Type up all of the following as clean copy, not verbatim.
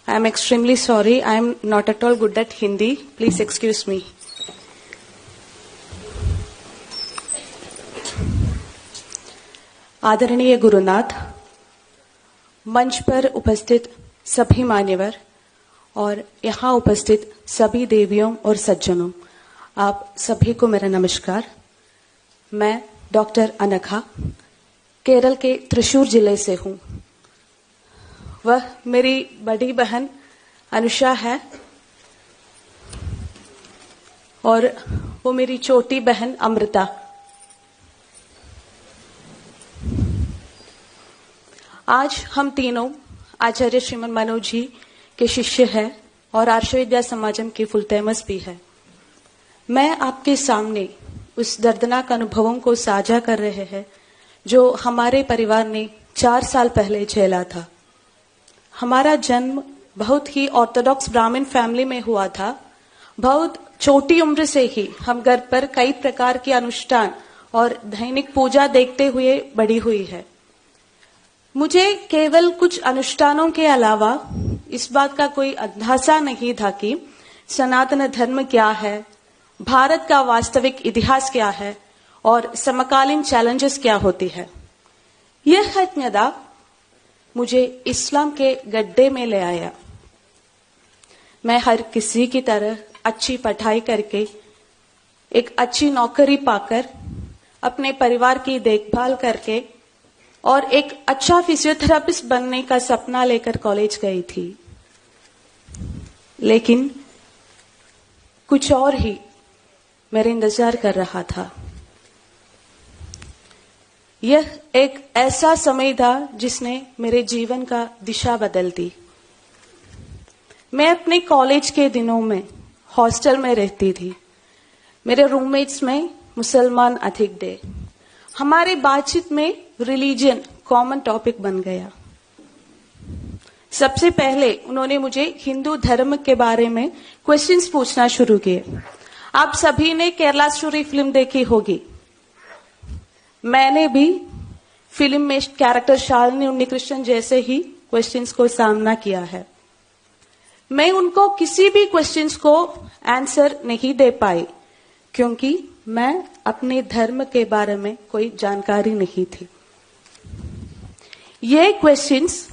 I am extremely sorry. I am not at all good at Hindi. Please excuse me. आदरणीय गुरुनाथ, मंच पर उपस्थित सभी मान्यवर और यहाँ उपस्थित सभी देवियों और सज्जनों, आप सभी को मेरा नमस्कार। मैं डॉक्टर अनघा केरल के त्रिशूर जिले से हूँ। वह मेरी बड़ी बहन अनुषा है और वो मेरी छोटी बहन अमृता। आज हम तीनों आचार्य श्रीमन मनोज जी के शिष्य हैं और आर्ष विद्या समाजम के फुल टाइमर्स भी है। मैं आपके सामने उस दर्दनाक अनुभवों को साझा कर रहे हैं जो हमारे परिवार ने 4 साल पहले झेला था। हमारा जन्म बहुत ही ऑर्थोडॉक्स ब्राह्मण फैमिली में हुआ था। बहुत छोटी उम्र से ही हम घर पर कई प्रकार के अनुष्ठान और दैनिक पूजा देखते हुए बड़ी हुई है। मुझे केवल कुछ अनुष्ठानों के अलावा इस बात का कोई अंदाजा नहीं था कि सनातन धर्म क्या है, भारत का वास्तविक इतिहास क्या है और समकालीन चैलेंजेस क्या होती है। यह अज्ञाता मुझे इस्लाम के गड्ढे में ले आया। मैं हर किसी की तरह अच्छी पढ़ाई करके, एक अच्छी नौकरी पाकर, अपने परिवार की देखभाल करके और एक अच्छा फिजियोथेरेपिस्ट बनने का सपना लेकर कॉलेज गई थी। लेकिन कुछ और ही मेरे इंतजार कर रहा था। यह एक ऐसा समय था जिसने मेरे जीवन का दिशा बदल दी। मैं अपने कॉलेज के दिनों में हॉस्टल में रहती थी। मेरे रूममेट्स में मुसलमान अधिक थे। हमारी बातचीत में रिलीजन कॉमन टॉपिक बन गया। सबसे पहले उन्होंने मुझे हिंदू धर्म के बारे में क्वेश्चंस पूछना शुरू किए। आप सभी ने केरला स्टोरी फिल्म देखी होगी। मैंने भी फिल्म में कैरेक्टर शालिनी उन्नीकृष्णन जैसे ही क्वेश्चंस को सामना किया है। मैं उनको किसी भी क्वेश्चंस को आंसर नहीं दे पाई क्योंकि मैं अपने धर्म के बारे में कोई जानकारी नहीं थी। ये क्वेश्चंस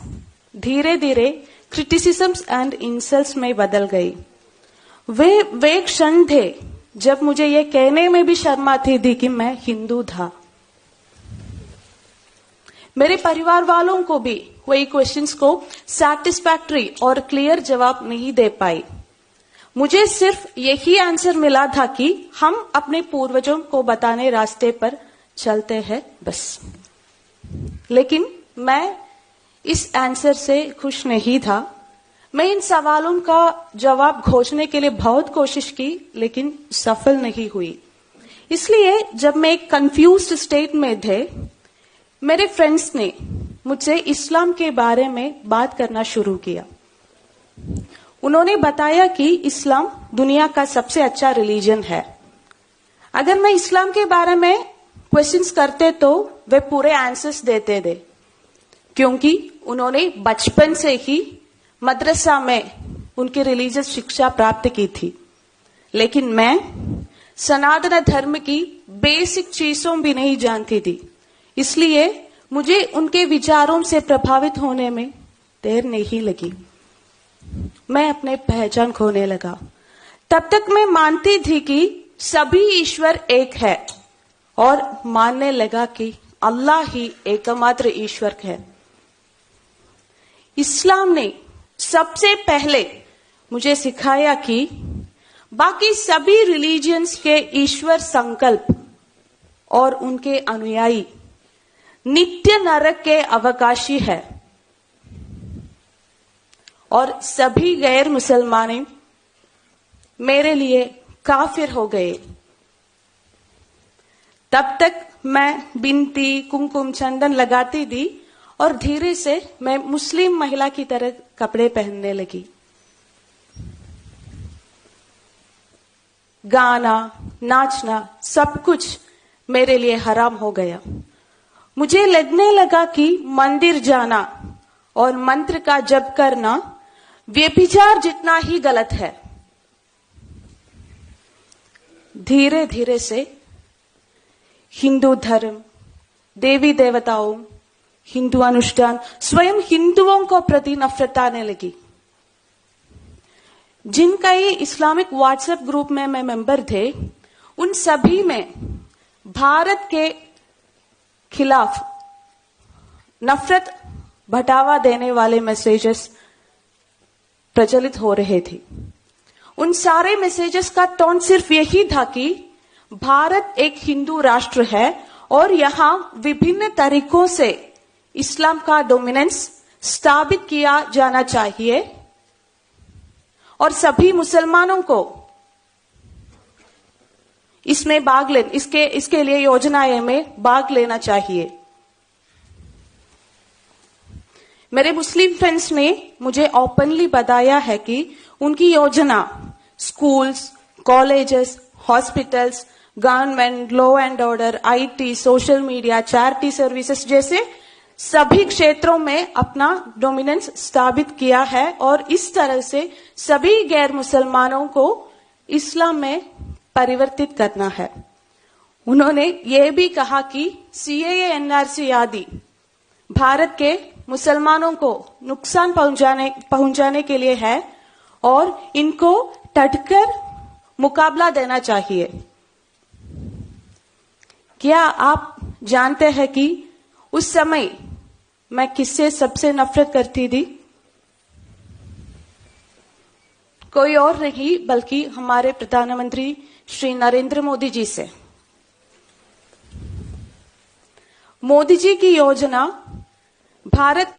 धीरे धीरे क्रिटिसिज्म्स एंड इंसल्ट्स में बदल गई। वे क्षण थे जब मुझे ये कहने में भी शर्म आती थी कि मैं हिंदू था। मेरे परिवार वालों को भी वही क्वेश्चंस को सैटिस्फैक्टरी और क्लियर जवाब नहीं दे पाई। मुझे सिर्फ यही आंसर मिला था कि हम अपने पूर्वजों को बताने रास्ते पर चलते हैं बस। लेकिन मैं इस आंसर से खुश नहीं था। मैं इन सवालों का जवाब खोजने के लिए बहुत कोशिश की लेकिन सफल नहीं हुई। इसलिए जब मैं एक कंफ्यूज्ड स्टेट में थे, मेरे फ्रेंड्स ने मुझसे इस्लाम के बारे में बात करना शुरू किया। उन्होंने बताया कि इस्लाम दुनिया का सबसे अच्छा रिलीजन है। अगर मैं इस्लाम के बारे में क्वेश्चंस करते तो वे पूरे आंसर्स देते थे क्योंकि उन्होंने बचपन से ही मदरसा में उनकी रिलीजियस शिक्षा प्राप्त की थी। लेकिन मैं सनातन धर्म की बेसिक चीजों भी नहीं जानती थी। इसलिए मुझे उनके विचारों से प्रभावित होने में देर नहीं लगी। मैं अपने पहचान खोने लगा। तब तक मैं मानती थी कि सभी ईश्वर एक है और मानने लगा कि अल्लाह ही एकमात्र ईश्वर है। इस्लाम ने सबसे पहले मुझे सिखाया कि बाकी सभी रिलीजियंस के ईश्वर संकल्प और उनके अनुयायी नित्य नरक के अवकाशी है और सभी गैर मुसलमान मेरे लिए काफिर हो गए। तब तक मैं बिनती, कुमकुम, चंदन लगाती थी और धीरे से मैं मुस्लिम महिला की तरह कपड़े पहनने लगी। गाना, नाचना सब कुछ मेरे लिए हराम हो गया। मुझे लगने लगा कि मंदिर जाना और मंत्र का जप करना व्यभिचार जितना ही गलत है। धीरे धीरे से हिंदू धर्म, देवी देवताओं, हिंदू अनुष्ठान, स्वयं हिंदुओं को प्रति नफरत आने लगी। जिनका ये इस्लामिक व्हाट्सएप ग्रुप में मैं मेंबर थे, उन सभी में भारत के खिलाफ नफरत भड़कावा देने वाले मैसेजेस प्रचलित हो रहे थे। उन सारे मैसेजेस का टोन सिर्फ यही था कि भारत एक हिंदू राष्ट्र है और यहां विभिन्न तरीकों से इस्लाम का डोमिनेंस स्थापित किया जाना चाहिए और सभी मुसलमानों को इसमें इसके लिए योजनाएं में भाग लेना चाहिए। मेरे मुस्लिम फ्रेंड्स ने मुझे ओपनली बताया है कि उनकी योजना schools, colleges, hospitals, government, law and order, IT, social media, charity services जैसे सभी क्षेत्रों में अपना डोमिनेंस स्थापित किया है और इस तरह से सभी गैर मुसलमानों को इस्लाम में परिवर्तित करना है। उन्होंने ये भी कहा कि सीएए, एनआरसी आदि भारत के मुसलमानों को नुकसान पहुंचाने के लिए है और इनको डटकर मुकाबला देना चाहिए। क्या आप जानते हैं कि उस समय मैं किससे सबसे नफरत करती थी? कोई और नहीं बल्कि हमारे प्रधानमंत्री श्री नरेंद्र मोदी जी से। मोदी जी की योजना भारत